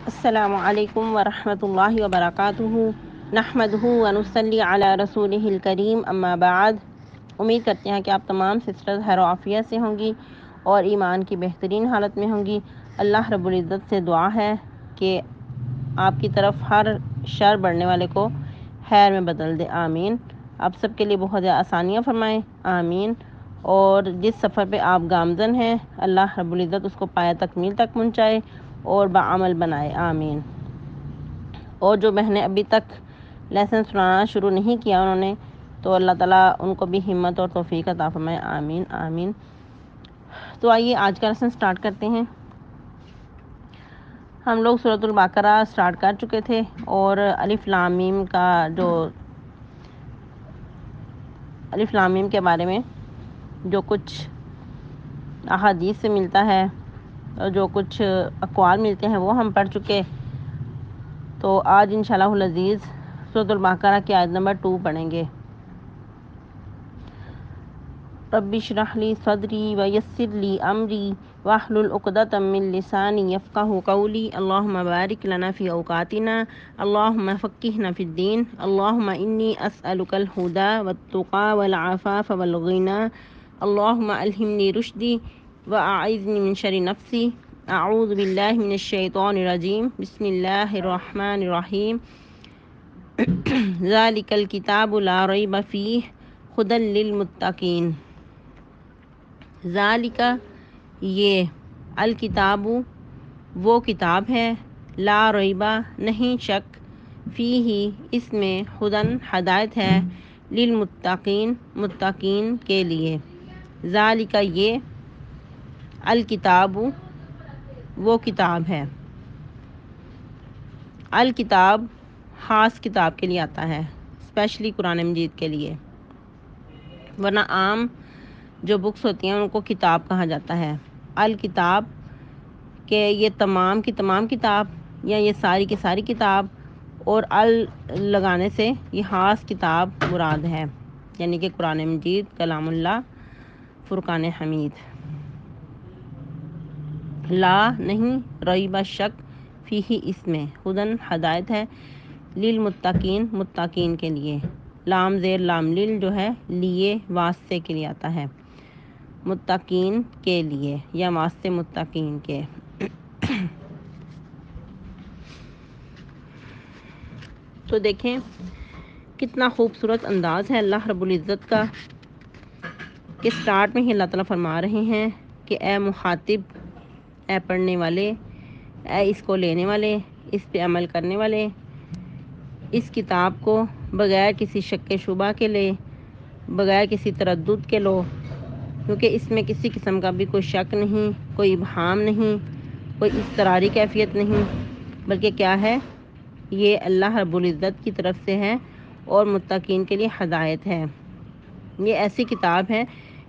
السلام علیکم ورحمۃ اللہ وبرکاتہ نحمدہ ونصلی علی رسولہ الکریم اما بعد۔ امید کرتے ہیں کہ آپ تمام سسٹرز خیر و عافیت سے ہوں گی اور ایمان کی بہترین حالت میں ہوں گی۔ اللہ رب العزت سے دعا ہے کہ آپ کی طرف ہر شر بڑھنے والے کو خیر میں بدل دے، آمین۔ آپ سب کے لیے بہت زیادہ آسانیاں فرمائیں، آمین۔ اور جس سفر پہ آپ گامزن ہیں اللہ رب العزت اس کو پایہ تکمیل تک پہنچائے اور بعمل بنائے، آمین۔ اور جو بہنیں ابھی تک لیسن سنانا شروع نہیں کیا انہوں نے، تو اللہ تعالیٰ ان کو بھی ہمت اور توفیق عطا فرمائے، آمین آمین۔ تو آئیے آج کا لیسن سٹارٹ کرتے ہیں۔ ہم لوگ سورۃ البقرہ سٹارٹ کر چکے تھے اور الف لام میم کا جو الف لام میم کے بارے میں جو کچھ احادیث سے ملتا ہے اور جو کچھ اقوال ملتے ہیں وہ ہم پڑھ چکے۔ تو آج انشاءاللہ العزیز سورۃ البقرہ کی آیت نمبر 2 پڑھیں گے۔ رب اشرح لی صدری ویسر لی امری واحلل عقدۃ من لسانی یفقہوا قولی اللہم بارک لنا فی اوقاتنا اللہم فقہنا فی الدین اللہم انی اسألک الہدی والتقی والعفاف والغنی اللہم الہمنی رشدی واعذنی من شر نفسی اعوذ باللہ من الشیطان الرجیم بسم اللہ الرحمن الرحیم ذالک الکتاب لا ریب فیہ ھدی للمتقین۔ ذالک یہ، الکتاب وہ کتاب ہے، لا ریبہ نہیں شک، فیہ اس میں، ھدی ہدایت ہے، للمتقین متقین کے لیے۔ ذالک یہ، الکتاب وہ کتاب ہے۔ الکتاب خاص کتاب کے لیے آتا ہے، اسپیشلی قرآن مجید کے لیے، ورنہ عام جو بکس ہوتی ہیں ان کو کتاب کہا جاتا ہے۔ الکتاب کہ یہ تمام کی تمام کتاب یا یہ ساری کی ساری کتاب، اور لگانے سے یہ خاص کتاب مراد ہے، یعنی کہ قرآن مجید کلام اللہ فرقان حمید۔ لا نہیں، ریب شک، فیہ اس میں، ھدی ہدایت ہے، للمتقین متقین کے لیے۔ لام زیر لام لل جو ہے لیے واسطے کے لیے آتا ہے، متقین کے لیے یا واسطے متقین کے۔ تو دیکھیں کتنا خوبصورت انداز ہے اللہ رب العزت کا کہ سٹارٹ میں ہی اللہ تعالیٰ فرما رہے ہیں کہ اے مخاطب، اے پڑھنے والے، اے اس کو لینے والے، اس پہ عمل کرنے والے، اس کتاب کو بغیر کسی شک شبہ کے لے، بغیر کسی تردد کے لو، کیونکہ اس میں کسی قسم کا بھی کوئی شک نہیں، کوئی ابہام نہیں، کوئی اضطراری کیفیت نہیں، بلکہ کیا ہے، یہ اللہ رب العزت کی طرف سے ہے اور متقین کے لیے ہدایت ہے۔ یہ ایسی کتاب ہے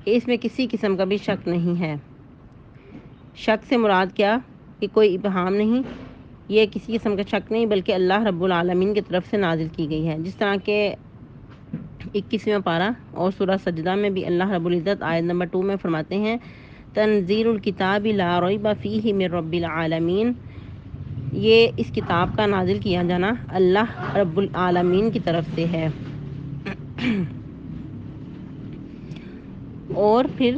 کہ اس میں کسی قسم کا بھی شک نہیں ہے۔ شک سے مراد کیا کہ کوئی ابہام نہیں، یہ کسی قسم کا شک نہیں، بلکہ اللہ رب العالمین کی طرف سے نازل کی گئی ہے۔ جس طرح کہ 21واں پارہ اور سورہ سجدہ میں بھی اللہ رب العزت آیت نمبر 2 میں فرماتے ہیں تنزیل الکتاب لا ریب فیہ من رب العالمین، یہ اس کتاب کا نازل کیا جانا اللہ رب العالمین کی طرف سے ہے۔ اور پھر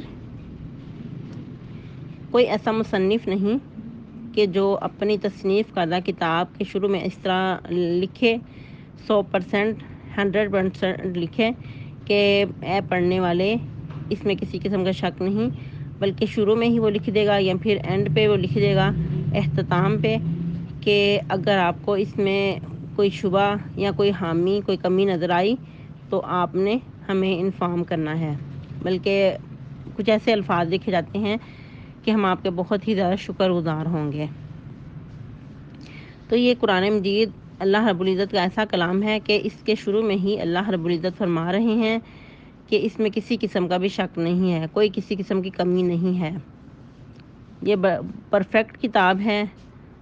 کوئی ایسا مصنف نہیں کہ جو اپنی تصنیف کردہ کتاب کے شروع میں اس طرح لکھے 100%، 100% لکھے کہ اے پڑھنے والے، اس میں کسی قسم کا شک نہیں، بلکہ شروع میں ہی وہ لکھ دے گا یا پھر اینڈ پہ وہ لکھ دے گا، اختتام پہ، کہ اگر آپ کو اس میں کوئی شبہ یا کوئی خامی، کوئی کمی نظر آئی تو آپ نے ہمیں انفارم کرنا ہے۔ بلکہ کچھ ایسے الفاظ لکھے جاتے ہیں کہ ہم آپ کے بہت ہی زیادہ شکر گزار ہوں گے۔ تو یہ قرآن مجید اللہ رب العزت کا ایسا کلام ہے کہ اس کے شروع میں ہی اللہ رب العزت فرما رہے ہیں کہ اس میں کسی قسم کا بھی شک نہیں ہے، کوئی کسی قسم کی کمی نہیں ہے، یہ پرفیکٹ کتاب ہے،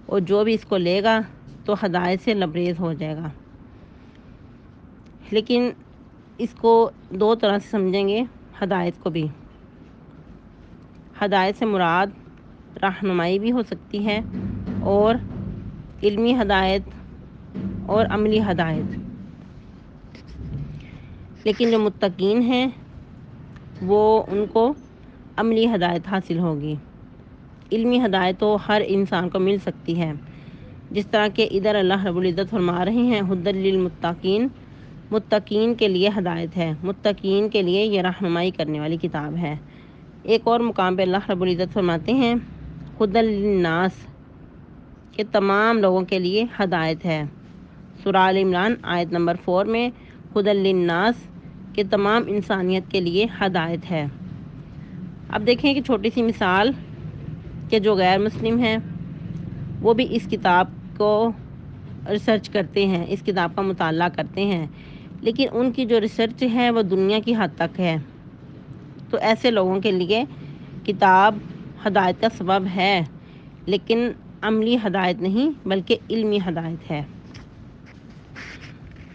اور جو بھی اس کو لے گا تو ہدایت سے لبریز ہو جائے گا۔ لیکن اس کو دو طرح سے سمجھیں گے، ہدایت کو بھی۔ ہدایت سے مراد رہنمائی بھی ہو سکتی ہے اور علمی ہدایت اور عملی ہدایت۔ لیکن جو متقین ہیں وہ ان کو عملی ہدایت حاصل ہوگی۔ علمی ہدایت تو ہر انسان کو مل سکتی ہے، جس طرح کہ ادھر اللہ رب العزت فرما رہے ہیں ھدی للمتقین، متقین کے لیے ہدایت ہے، متقین کے لیے یہ رہنمائی کرنے والی کتاب ہے۔ ایک اور مقام پہ اللہ رب العزت فرماتے ہیں ھدی للناس، کہ تمام لوگوں کے لیے ہدایت ہے۔ سورہ آل عمران آیت نمبر 4 میں ھدی للناس، کہ تمام انسانیت کے لیے ہدایت ہے۔ اب دیکھیں کہ چھوٹی سی مثال کہ جو غیر مسلم ہیں وہ بھی اس کتاب کو ریسرچ کرتے ہیں، اس کتاب کا مطالعہ کرتے ہیں، لیکن ان کی جو ریسرچ ہے وہ دنیا کی حد تک ہے۔ تو ایسے لوگوں کے لیے کتاب ہدایت کا سبب ہے، لیکن عملی ہدایت نہیں بلکہ علمی ہدایت ہے۔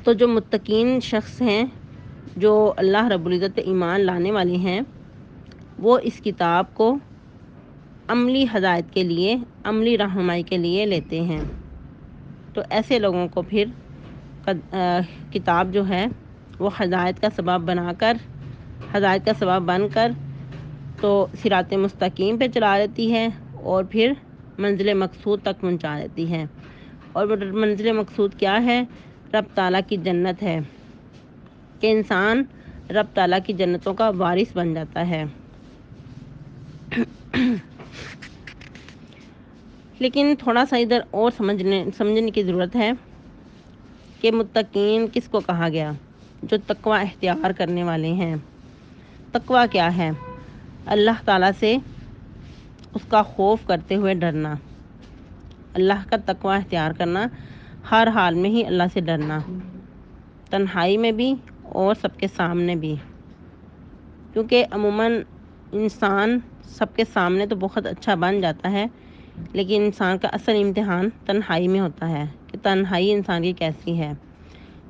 تو جو متقین شخص ہیں، جو اللہ رب العزت پہ ایمان لانے والے ہیں، وہ اس کتاب کو عملی ہدایت کے لیے، عملی رہنمائی کے لیے لیتے ہیں۔ تو ایسے لوگوں کو پھر کتاب جو ہے وہ ہدایت کا سبب بنا کر، ہدایت کا سبب بن کر تو صراط مستقیم پہ چلا دیتی ہے، اور پھر منزل مقصود تک پہنچا دیتی ہے۔ اور وہ منزل مقصود کیا ہے؟ رب تعالیٰ کی جنت ہے، کہ انسان رب تعالیٰ کی جنتوں کا وارث بن جاتا ہے۔ لیکن تھوڑا سا ادھر اور سمجھنے کی ضرورت ہے کہ متقین کس کو کہا گیا؟ جو تقوی اختیار کرنے والے ہیں۔ تقوی کیا ہے؟ اللہ تعالیٰ سے اس کا خوف کرتے ہوئے ڈرنا، اللہ کا تقوی اختیار کرنا، ہر حال میں ہی اللہ سے ڈرنا، تنہائی میں بھی اور سب کے سامنے بھی، کیونکہ عموماً انسان سب کے سامنے تو بہت اچھا بن جاتا ہے، لیکن انسان کا اصل امتحان تنہائی میں ہوتا ہے کہ تنہائی انسان کی کیسی ہے۔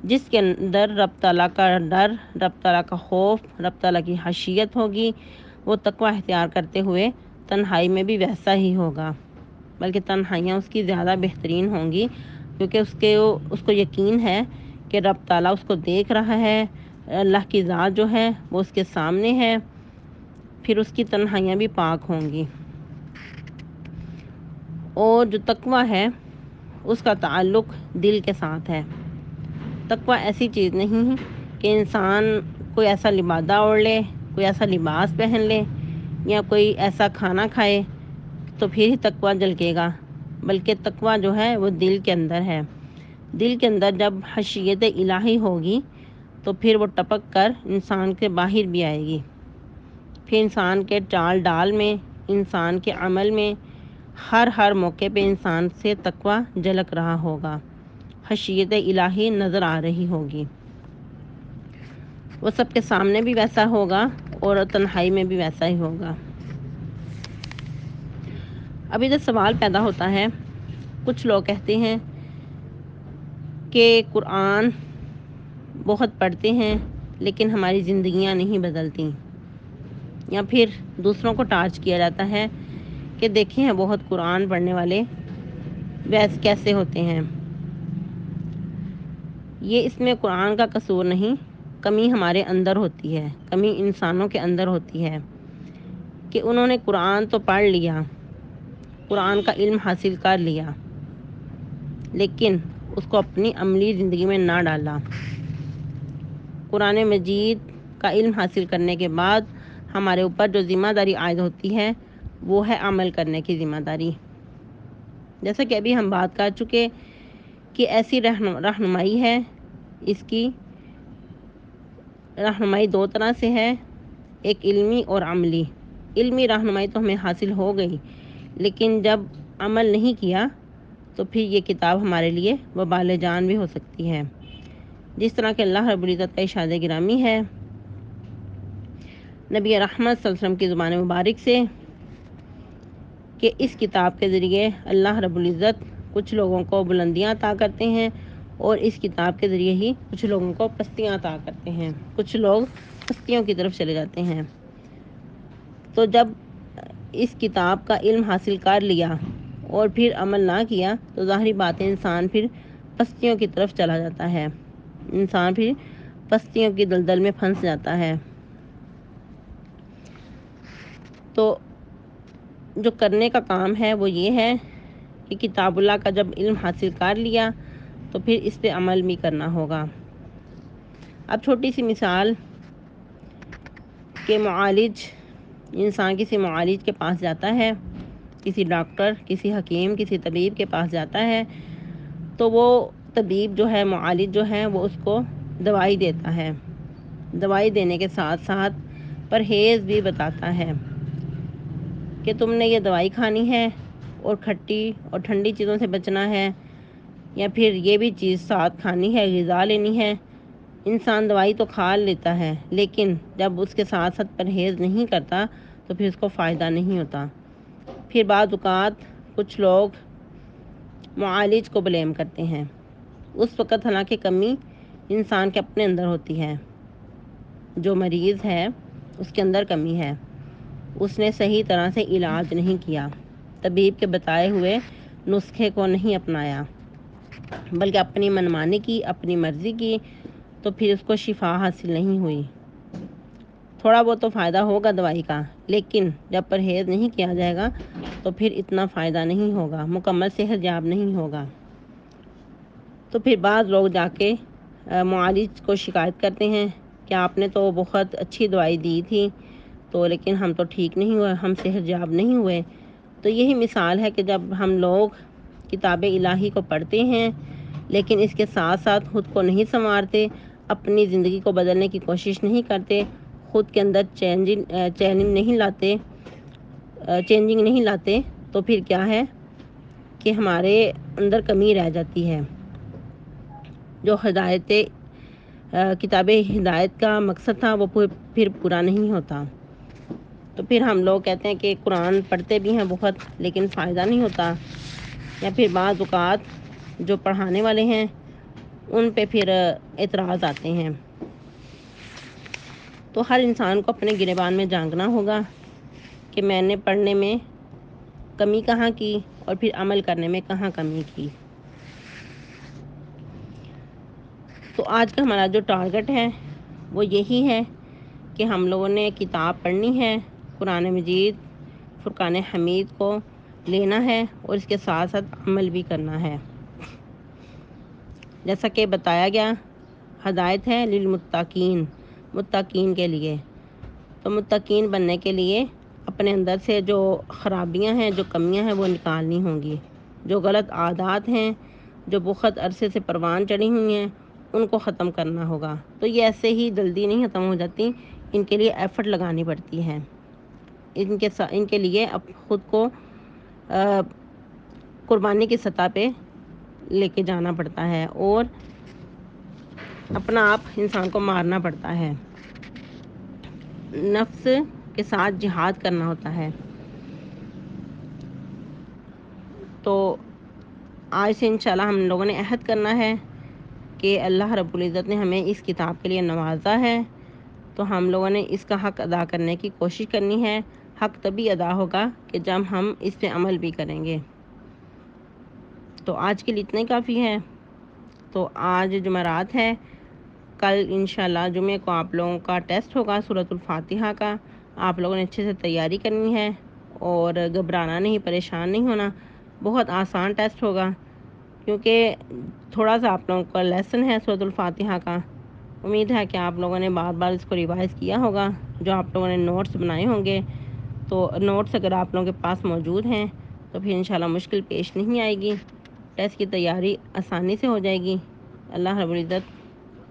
جس کے اندر رب تعالیٰ کا ڈر، رب تعالیٰ کا خوف، رب تعالیٰ کی خشیت ہوگی، وہ تقوی اختیار کرتے ہوئے تنہائی میں بھی ویسا ہی ہوگا، بلکہ تنہائیاں اس کی زیادہ بہترین ہوں گی، کیونکہ اس کو یقین ہے کہ رب تعالیٰ اس کو دیکھ رہا ہے، اللہ کی ذات جو ہے وہ اس کے سامنے ہے، پھر اس کی تنہائیاں بھی پاک ہوں گی۔ اور جو تقوی ہے اس کا تعلق دل کے ساتھ ہے۔ تقوی ایسی چیز نہیں کہ انسان کوئی ایسا لبادہ اوڑھ لے، کوئی ایسا لباس پہن لے، یا کوئی ایسا کھانا کھائے تو پھر ہی تقوی جھلکے گا، بلکہ تقوی جو ہے وہ دل کے اندر ہے۔ دل کے اندر جب خشیت الہی ہوگی تو پھر وہ ٹپک کر انسان کے باہر بھی آئے گی، پھر انسان کے چال ڈال میں، انسان کے عمل میں، ہر موقع پہ انسان سے تقوی جھلک رہا ہوگا، خشیت الہی نظر آ رہی ہوگی۔ وہ سب کے سامنے بھی ویسا ہوگا اور تنہائی میں بھی ویسا ہی ہوگا۔ اب ادھر سوال پیدا ہوتا ہے، کچھ لوگ کہتے ہیں کہ قرآن بہت پڑھتے ہیں لیکن ہماری زندگیاں نہیں بدلتی، یا پھر دوسروں کو ٹارچ کیا جاتا ہے کہ دیکھیں ہیں بہت قرآن پڑھنے والے ویسے کیسے ہوتے ہیں۔ یہ اس میں قرآن کا قصور نہیں، کمی ہمارے اندر ہوتی ہے، کمی انسانوں کے اندر ہوتی ہے کہ انہوں نے قرآن تو پڑھ لیا، قرآن کا علم حاصل کر لیا، لیکن اس کو اپنی عملی زندگی میں نہ ڈالا۔ قرآن مجید کا علم حاصل کرنے کے بعد ہمارے اوپر جو ذمہ داری عائد ہوتی ہے وہ ہے عمل کرنے کی ذمہ داری۔ جیسا کہ ابھی ہم بات کر چکے کہ ایسی رہنمائی ہے، اس کی رہنمائی دو طرح سے ہے، ایک علمی اور عملی۔ علمی رہنمائی تو ہمیں حاصل ہو گئی، لیکن جب عمل نہیں کیا تو پھر یہ کتاب ہمارے لیے وبال جان بھی ہو سکتی ہے۔ جس طرح کہ اللہ رب العزت کا ارشاد گرامی ہے نبی رحمت صلی اللہ علیہ وسلم کی زبان مبارک سے کہ اس کتاب کے ذریعے اللہ رب العزت کچھ لوگوں کو بلندیاں عطا کرتے ہیں، اور اس کتاب کے ذریعے ہی کچھ لوگوں کو پستیاں عطا کرتے ہیں، کچھ لوگ پستیوں کی طرف چلے جاتے ہیں۔ تو جب اس کتاب کا علم حاصل کر لیا اور پھر عمل نہ کیا تو ظاہری بات ہے انسان پھر پستیوں کی طرف چلا جاتا ہے، انسان پھر پستیوں کی دلدل میں پھنس جاتا ہے۔ تو جو کرنے کا کام ہے وہ یہ ہے کہ کتاب اللہ کا جب علم حاصل کر لیا تو پھر اس پہ عمل بھی کرنا ہوگا۔ اب چھوٹی سی مثال کہ معالج، انسان کسی معالج کے پاس جاتا ہے، کسی ڈاکٹر، کسی حکیم، کسی طبیب کے پاس جاتا ہے تو وہ طبیب جو ہے، معالج جو ہے، وہ اس کو دوائی دیتا ہے، دوائی دینے کے ساتھ ساتھ پرہیز بھی بتاتا ہے کہ تم نے یہ دوائی کھانی ہے اور کھٹی اور ٹھنڈی چیزوں سے بچنا ہے، یا پھر یہ بھی چیز ساتھ کھانی ہے، غذا لینی ہے۔ انسان دوائی تو کھا لیتا ہے لیکن جب اس کے ساتھ ساتھ پرہیز نہیں کرتا تو پھر اس کو فائدہ نہیں ہوتا۔ پھر بعض اوقات کچھ لوگ معالج کو بلیم کرتے ہیں، اس وقت حالانکہ کمی انسان کے اپنے اندر ہوتی ہے، جو مریض ہے اس کے اندر کمی ہے، اس نے صحیح طرح سے علاج نہیں کیا، طبیب کے بتائے ہوئے نسخے کو نہیں اپنایا بلکہ اپنی منمانی کی، اپنی مرضی کی، تو پھر اس کو شفا حاصل نہیں ہوئی۔ تھوڑا بہت تو فائدہ ہوگا دوائی کا، لیکن جب پرہیز نہیں کیا جائے گا تو پھر اتنا فائدہ نہیں ہوگا، مکمل صحت یاب نہیں ہوگا۔ تو پھر بعض لوگ جا کے معالج کو شکایت کرتے ہیں کہ آپ نے تو بہت اچھی دوائی دی تھی تو لیکن ہم تو ٹھیک نہیں ہوئے، ہم صحت یاب نہیں ہوئے۔ تو یہی مثال ہے کہ جب ہم لوگ کتاب الہی کو پڑھتے ہیں لیکن اس کے ساتھ ساتھ خود کو نہیں سنوارتے، اپنی زندگی کو بدلنے کی کوشش نہیں کرتے، خود کے اندر چینجنگ نہیں لاتے تو پھر کیا ہے کہ ہمارے اندر کمی رہ جاتی ہے۔ جو کتاب ہدایت کا مقصد تھا وہ پھر پورا نہیں ہوتا۔ تو پھر ہم لوگ کہتے ہیں کہ قرآن پڑھتے بھی ہیں بہت لیکن فائدہ نہیں ہوتا، یا پھر بعض اوقات جو پڑھانے والے ہیں ان پہ پھر اعتراض آتے ہیں۔ تو ہر انسان کو اپنے گریبان میں جھانکنا ہوگا کہ میں نے پڑھنے میں کمی کہاں کی اور پھر عمل کرنے میں کہاں کمی کی۔ تو آج کا ہمارا جو ٹارگٹ ہے وہ یہی ہے کہ ہم لوگوں نے کتاب پڑھنی ہے، قرآن مجید، فرقان حمید کو لینا ہے اور اس کے ساتھ ساتھ عمل بھی کرنا ہے۔ جیسا کہ بتایا گیا، ہدایت ہے للمتقین، متقین کے لیے۔ تو متقین بننے کے لیے اپنے اندر سے جو خرابیاں ہیں، جو کمیاں ہیں وہ نکالنی ہوں گی، جو غلط عادات ہیں، جو بہت عرصے سے پروان چڑھی ہوئی ہیں، ان کو ختم کرنا ہوگا۔ تو یہ ایسے ہی جلدی نہیں ختم ہو جاتی، ان کے لیے ایفرٹ لگانی پڑتی ہے، ان کے لیے اب خود کو قربانی کی سطح پہ لے کے جانا پڑتا ہے اور اپنا آپ انسان کو مارنا پڑتا ہے، نفس کے ساتھ جہاد کرنا ہوتا ہے۔ تو آج سے انشاءاللہ ہم لوگوں نے عہد کرنا ہے کہ اللہ رب العزت نے ہمیں اس کتاب کے لیے نوازا ہے تو ہم لوگوں نے اس کا حق ادا کرنے کی کوشش کرنی ہے۔ حق تبھی ادا ہوگا کہ جب ہم اس پہ عمل بھی کریں گے۔ تو آج کے لیے اتنا ہی کافی ہے۔ تو آج جمعرات ہے، کل انشاءاللہ جمعے کو آپ لوگوں کا ٹیسٹ ہوگا سورۃ الفاتحہ کا، آپ لوگوں نے اچھے سے تیاری کرنی ہے اور گھبرانا نہیں، پریشان نہیں ہونا، بہت آسان ٹیسٹ ہوگا کیونکہ تھوڑا سا آپ لوگوں کا لیسن ہے سورۃ الفاتحہ کا۔ امید ہے کہ آپ لوگوں نے بار بار اس کو ریوائز کیا ہوگا، جو آپ لوگوں نے نوٹس بنائے ہوں گے تو نوٹس اگر آپ لوگوں کے پاس موجود ہیں تو پھر انشاءاللہ مشکل پیش نہیں آئے گی، ٹیسٹ کی تیاری آسانی سے ہو جائے گی۔ اللہ رب العزت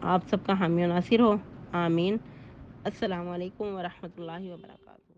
آپ سب کا حامی و ناصر ہو، آمین۔ السلام علیکم ورحمۃ اللہ وبرکاتہ۔